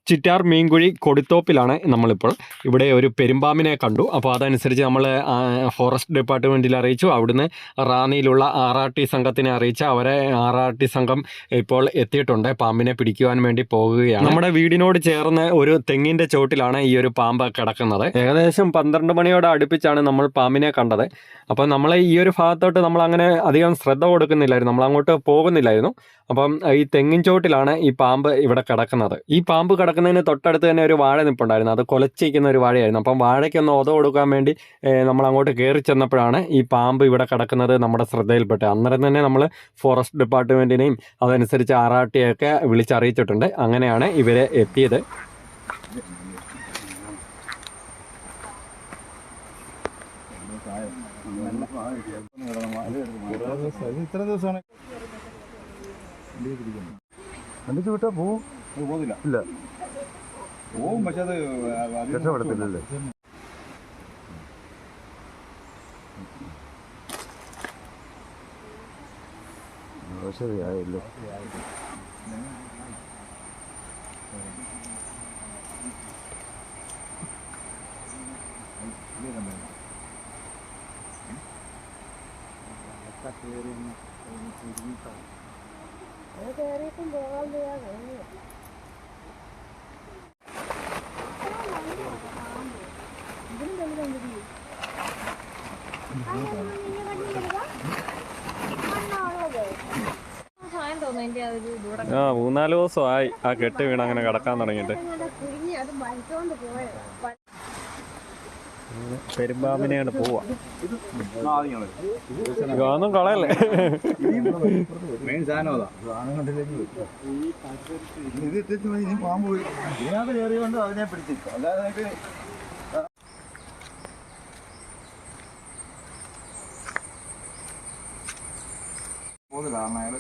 ചിറ്റാർ മീൻകുഴി കൊടിത്തോപ്പിലാണ് നമ്മളിപ്പോൾ. ഇവിടെ ഒരു പെരുമ്പാമ്പിനെ കണ്ടു. അപ്പോൾ അതനുസരിച്ച് നമ്മൾ ഫോറസ്റ്റ് ഡിപ്പാർട്ട്മെൻറ്റിൽ അറിയിച്ചു. അവിടുന്ന് റാന്നിയിലുള്ള RRT സംഘത്തിനെ അറിയിച്ച് അവരെ RRT സംഘം ഇപ്പോൾ എത്തിയിട്ടുണ്ട്. പാമ്പിനെ പിടിക്കുവാൻ വേണ്ടി പോകുകയാണ്. നമ്മുടെ വീടിനോട് ചേർന്ന് ഒരു തെങ്ങിൻ്റെ ചോട്ടിലാണ് ഈ ഒരു പാമ്പ് കിടക്കുന്നത്. ഏകദേശം 12 മണിയോട് അടുപ്പിച്ചാണ് നമ്മൾ പാമ്പിനെ കണ്ടത്. അപ്പോൾ നമ്മൾ ഈ ഒരു ഭാഗത്തോട്ട് നമ്മൾ അങ്ങനെ അധികം ശ്രദ്ധ കൊടുക്കുന്നില്ലായിരുന്നു, നമ്മൾ അങ്ങോട്ട് പോകുന്നില്ലായിരുന്നു. അപ്പം ഈ തെങ്ങിൻ ചോട്ടിലാണ് ഈ പാമ്പ് ഇവിടെ കിടക്കുന്നത്. ഈ പാമ്പ് കിടക്കുന്നതിന് തൊട്ടടുത്ത് തന്നെ ഒരു വാഴ നിൽപ്പുണ്ടായിരുന്നു. അത് കൊലച്ചിരിക്കുന്ന ഒരു വാഴയായിരുന്നു. അപ്പം വാഴയ്ക്കൊന്ന് ഒത കൊടുക്കാൻ വേണ്ടി നമ്മൾ അങ്ങോട്ട് കയറി ചെന്നപ്പോഴാണ് ഈ പാമ്പ് ഇവിടെ കിടക്കുന്നത് നമ്മുടെ ശ്രദ്ധയിൽപ്പെട്ടത്. അന്നേരം തന്നെ നമ്മൾ ഫോറസ്റ്റ് ഡിപ്പാർട്ട്മെൻറ്റിനെയും അതനുസരിച്ച് RRT ഒക്കെ വിളിച്ചറിയിച്ചിട്ടുണ്ട്. അങ്ങനെയാണ് ഇവരെ എത്തിയത്. ഇത്ര ദിവസമാണ് കണ്ടിച്ച് വിട്ടാ പോകുന്നില്ല. ഇല്ല, പോവും, പക്ഷെ അത് രക്ഷപ്പെടത്തില്ലല്ലേ. ശരിയായല്ലോ. ആ 3-4 ദിവസമായി ആ കെട്ട് വീണ് അങ്ങനെ കിടക്കാൻ തുടങ്ങിയിട്ട്. പെരുമ്പാമ്പിനെ കൊണ്ട് പോവാ, ഒന്നും കളയല്ലേ. പാമ്പ് ഇതിനകത്ത് കയറിയോണ്ട് അതിനെ പിടിച്ചിട്ടു. അല്ലാതെ പോകുന്നില്ല. കാരണം അയാൾ